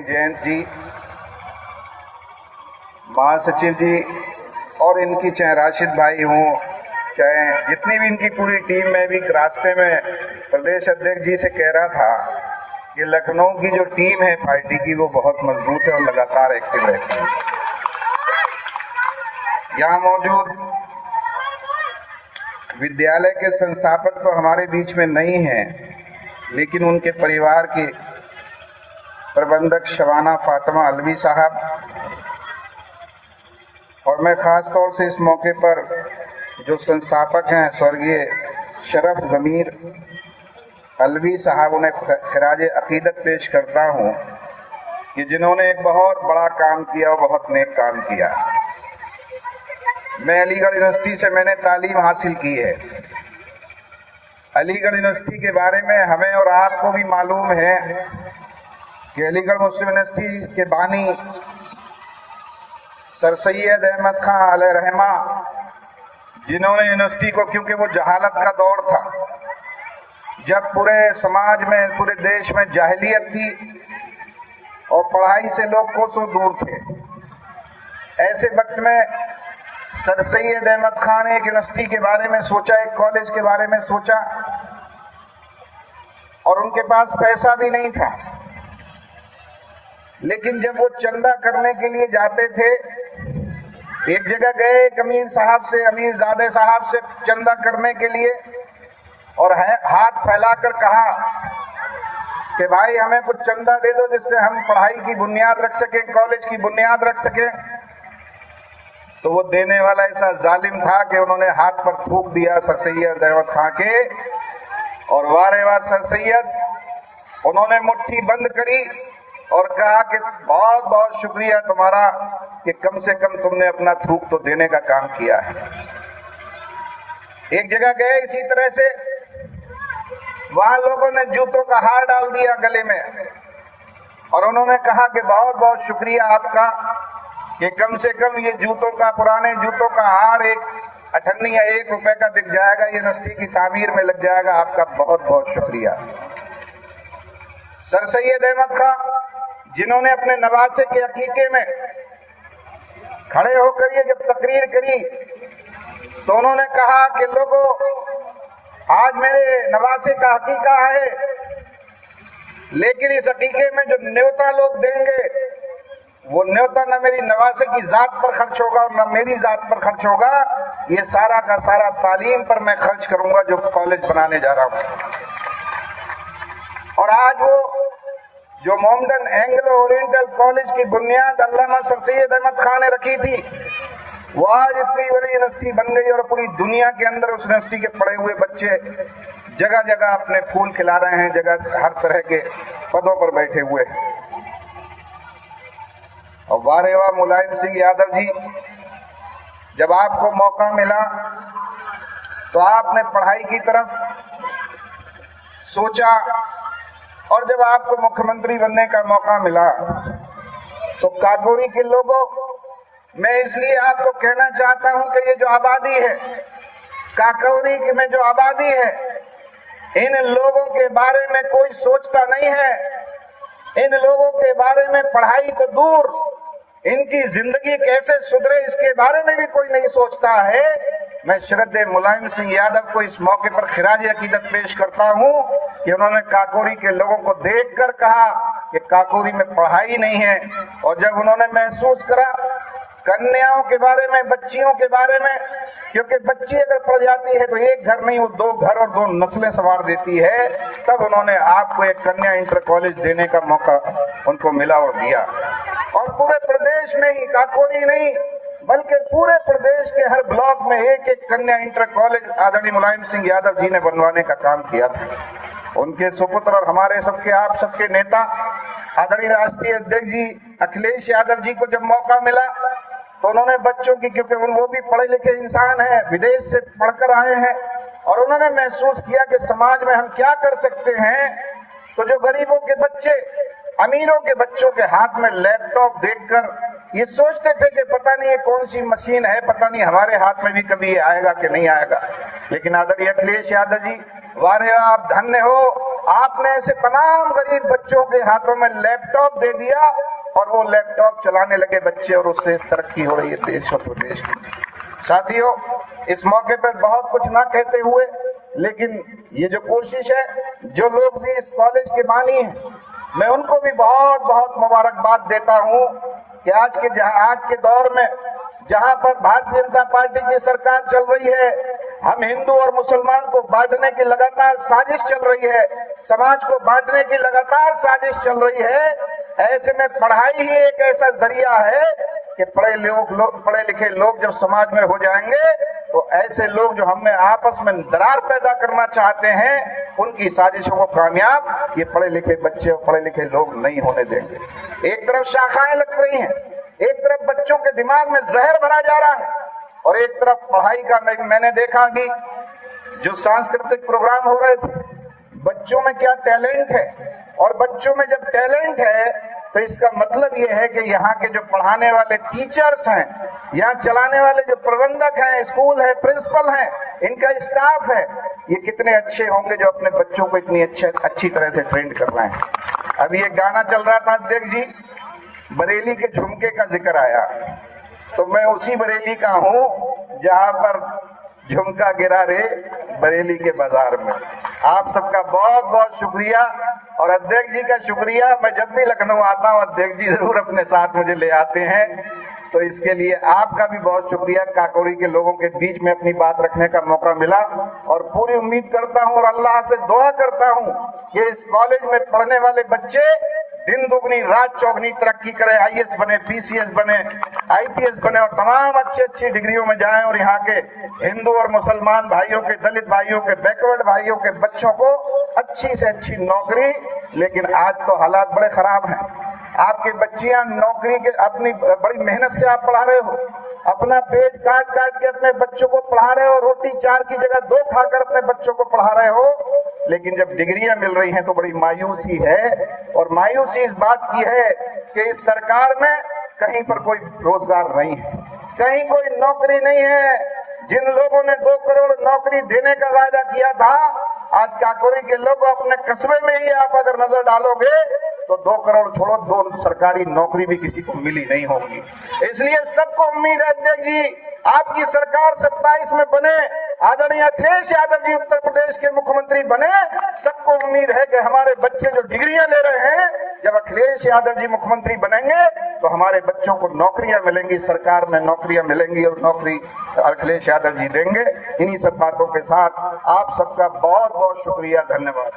जयंत जी, महासचिव जी और इनकी चाहे राशिद भाई हों, चाहे जितनी भी इनकी पूरी टीम, में भी रास्ते में प्रदेश अध्यक्ष जी से कह रहा था कि लखनऊ की जो टीम है पार्टी की वो बहुत मजबूत है और लगातार एक्टिव रहती है। यहाँ मौजूद विद्यालय के संस्थापक तो हमारे बीच में नहीं हैं, लेकिन उनके परिवार के प्रबंधक शबाना फातिमा अलवी साहब, और मैं खास तौर से इस मौके पर जो संस्थापक हैं स्वर्गीय शरफ ज़मीर अलवी साहब, उन्हें खिराज अकीदत पेश करता हूं कि जिन्होंने एक बहुत बड़ा काम किया और बहुत नेक काम किया। मैं अलीगढ़ यूनिवर्सिटी से मैंने तालीम हासिल की है। अलीगढ़ यूनिवर्सिटी के बारे में हमें और आपको भी मालूम है कि अलीगढ़ मुस्लिम यूनिवर्सिटी के बानी सर सैयद अहमद खां अलैहिर्रहमा, जिन्होंने यूनिवर्सिटी को, क्योंकि वो जहालत का दौर था जब पूरे समाज में, पूरे देश में जाहिलियत थी और पढ़ाई से लोग कोसों दूर थे, ऐसे वक्त में सर सैयद अहमद खान ने एक यूनिवर्सिटी के बारे में सोचा, एक कॉलेज के बारे में सोचा, और उनके पास पैसा भी नहीं था। लेकिन जब वो चंदा करने के लिए जाते थे, एक जगह गए एक अमीर साहब से, अमीरजादे साहब से चंदा करने के लिए, और हाथ फैलाकर कहा कि भाई हमें कुछ चंदा दे दो जिससे हम पढ़ाई की बुनियाद रख सके, कॉलेज की बुनियाद रख सके। तो वो देने वाला ऐसा जालिम था कि उन्होंने हाथ पर थूक दिया सर सैयद अहमद खां के, और वारे वाह सर सैयद, उन्होंने मुट्ठी बंद करी और कहा कि बहुत बहुत शुक्रिया तुम्हारा कि कम से कम तुमने अपना थूक तो देने का काम किया है। एक जगह गए इसी तरह से, वहां लोगों ने जूतों का हार डाल दिया गले में, और उन्होंने कहा कि बहुत बहुत शुक्रिया आपका कि कम से कम ये जूतों का, पुराने जूतों का हार एक 98 या 1 रुपए का बिक जाएगा, यूनिवर्सिटी की तामीर में लग जाएगा, आपका बहुत बहुत शुक्रिया। सर सैयद अहमद खां, जिन्होंने अपने नवासे के अकीके में खड़े होकर ये जब तकरीर करी तो उन्होंने कहा कि लोगों, आज मेरे नवासे का अकीका है, लेकिन इस अकीके में जो न्योता लोग देंगे वो न्योता न मेरी नवासे की जात पर खर्च होगा और न मेरी जात पर खर्च होगा, ये सारा का सारा तालीम पर मैं खर्च करूंगा जो कॉलेज बनाने जा रहा हूं। और आज वो जो मोहम्मदन एंग्लो ओरिएंटल कॉलेज की बुनियाद अल्लामा सर सैयद अहमद खान ने रखी थी, वो आज इतनी बड़ी यूनिवर्सिटी बन गई और पूरी दुनिया के अंदर उस यूनिवर्सिटी के पढ़े हुए बच्चे जगह जगह अपने फूल खिला रहे हैं, जगह हर तरह के पदों पर बैठे हुए हैं। और वारे वाह मुलायम सिंह यादव जी, जब आपको मौका मिला तो आपने पढ़ाई की तरफ सोचा, और जब आपको मुख्यमंत्री बनने का मौका मिला तो काकोरी के लोगों, मैं इसलिए आपको कहना चाहता हूं कि ये जो आबादी है काकोरी में, जो आबादी है, इन लोगों के बारे में कोई सोचता नहीं है। इन लोगों के बारे में पढ़ाई तो दूर, इनकी जिंदगी कैसे सुधरे इसके बारे में भी कोई नहीं सोचता है। मैं श्रद्धेय मुलायम सिंह यादव को इस मौके पर खिराज अकीदत पेश करता हूं कि उन्होंने काकोरी के लोगों को देखकर कहा कि काकोरी में पढ़ाई नहीं है, और जब उन्होंने महसूस करा कन्याओं के बारे में, बच्चियों के बारे में, क्योंकि बच्ची अगर पढ़ जाती है तो एक घर नहीं, वो 2 घर और 2 नस्लें संवार देती है, तब उन्होंने आपको एक कन्या इंटर कॉलेज देने का मौका उनको मिला और दिया। और पूरे प्रदेश में ही, काकोरी नहीं बल्कि पूरे प्रदेश के हर ब्लॉक में एक एक कन्या इंटर कॉलेज आदरणीय मुलायम सिंह यादव जी ने बनवाने का काम किया था। उनके सुपुत्र और हमारे सबके, आप सबके नेता आदरणीय राष्ट्रीय अध्यक्ष जी अखिलेश यादव जी को जब मौका मिला तो उन्होंने बच्चों की, क्योंकि वो भी पढ़े लिखे इंसान हैं, विदेश से पढ़कर आए हैं, और उन्होंने महसूस किया कि समाज में हम क्या कर सकते हैं। तो जो गरीबों के बच्चे, अमीरों के बच्चों के हाथ में लैपटॉप देखकर ये सोचते थे कि पता नहीं ये कौन सी मशीन है, पता नहीं हमारे हाथ में भी कभी ये आएगा कि नहीं आएगा, लेकिन आदरणीय अखिलेश यादव जी, वारे आप धन्य हो आपने ऐसे तमाम गरीब बच्चों के हाथों में लैपटॉप दे दिया और वो लैपटॉप चलाने लगे बच्चे, और उससे तरक्की हो रही है देश और प्रदेश की। साथियों, इस मौके पर बहुत कुछ ना कहते हुए, लेकिन ये जो कोशिश है, जो लोग भी इस कॉलेज के बानी हैं, मैं उनको भी बहुत बहुत मुबारकबाद देता हूं कि आज के दौर में जहां पर भारतीय जनता पार्टी की सरकार चल रही है, हम हिंदू और मुसलमान को बांटने की लगातार साजिश चल रही है, समाज को बांटने की लगातार साजिश चल रही है। ऐसे में पढ़ाई ही एक ऐसा जरिया है कि पढ़े लिखे लोग जब समाज में हो जाएंगे तो ऐसे लोग जो हमें आपस में दरार पैदा करना चाहते हैं, उनकी साजिशों को कामयाब ये पढ़े लिखे बच्चे और पढ़े लिखे लोग नहीं होने देंगे। एक तरफ शाखाएं लग रही हैं, एक तरफ बच्चों के दिमाग में जहर भरा जा रहा है, और एक तरफ पढ़ाई का मैंने देखा कि जो सांस्कृतिक प्रोग्राम हो रहे थे, बच्चों में क्या टैलेंट है, और बच्चों में जब टैलेंट है तो इसका मतलब ये है कि यहाँ के जो पढ़ाने वाले टीचर्स हैं, यहाँ चलाने वाले जो प्रबंधक हैं, स्कूल है, प्रिंसिपल हैं, इनका स्टाफ है, ये कितने अच्छे होंगे जो अपने बच्चों को इतनी अच्छी तरह से ट्रेन कर रहे हैं। अभी एक गाना चल रहा था अध्यक्ष जी, बरेली के झुमके का जिक्र आया, तो मैं उसी बरेली का हूँ जहाँ पर झुमका गिरा रे बरेली के बाजार में। आप सबका बहुत बहुत शुक्रिया, और अध्यक्ष जी का शुक्रिया। मैं जब भी लखनऊ आता हूँ अध्यक्ष जी जरूर अपने साथ मुझे ले आते हैं, तो इसके लिए आपका भी बहुत शुक्रिया। काकोरी के लोगों के बीच में अपनी बात रखने का मौका मिला, और पूरी उम्मीद करता हूँ और अल्लाह से दुआ करता हूँ कि इस कॉलेज में पढ़ने वाले बच्चे दिन दुगनी रात चौगनी तरक्की करें, आईएएस बने, पीसीएस बने, आईपीएस बने, और तमाम अच्छी डिग्रियों में जाएं, और यहाँ के हिंदू और मुसलमान भाइयों के, दलित भाइयों के, बैकवर्ड भाइयों के बच्चों को अच्छी से अच्छी नौकरी। लेकिन आज तो हालात बड़े खराब हैं। आपके बच्चियां नौकरी के अपनी बड़ी मेहनत से आप पढ़ा रहे हो, अपना पेट काट काट के अपने बच्चों को पढ़ा रहे हो, रोटी 4 की जगह 2 खाकर अपने बच्चों को पढ़ा रहे हो, लेकिन जब डिग्रियां मिल रही हैं तो बड़ी मायूसी है। और मायूसी इस बात की है कि इस सरकार में कहीं पर कोई रोजगार नहीं है, कहीं कोई नौकरी नहीं है। जिन लोगों ने 2 करोड़ नौकरी देने का वायदा किया था, आज काकोरी के लोग अपने कस्बे में ही आप अगर नजर डालोगे तो 2 करोड़ छोड़ो, 2 सरकारी नौकरी भी किसी को मिली नहीं होगी। इसलिए सबको उम्मीद है अध्यक्ष जी आपकी सरकार 27 में बने, आदरणीय अखिलेश यादव जी उत्तर प्रदेश के मुख्यमंत्री बने। सबको उम्मीद है कि हमारे बच्चे जो डिग्रियां ले रहे हैं, जब अखिलेश यादव जी मुख्यमंत्री बनेंगे तो हमारे बच्चों को नौकरियां मिलेंगी, सरकार में नौकरियां मिलेंगी, और नौकरी अखिलेश यादव जी देंगे। इन्हीं सब बातों के साथ आप सबका बहुत बहुत शुक्रिया, धन्यवाद।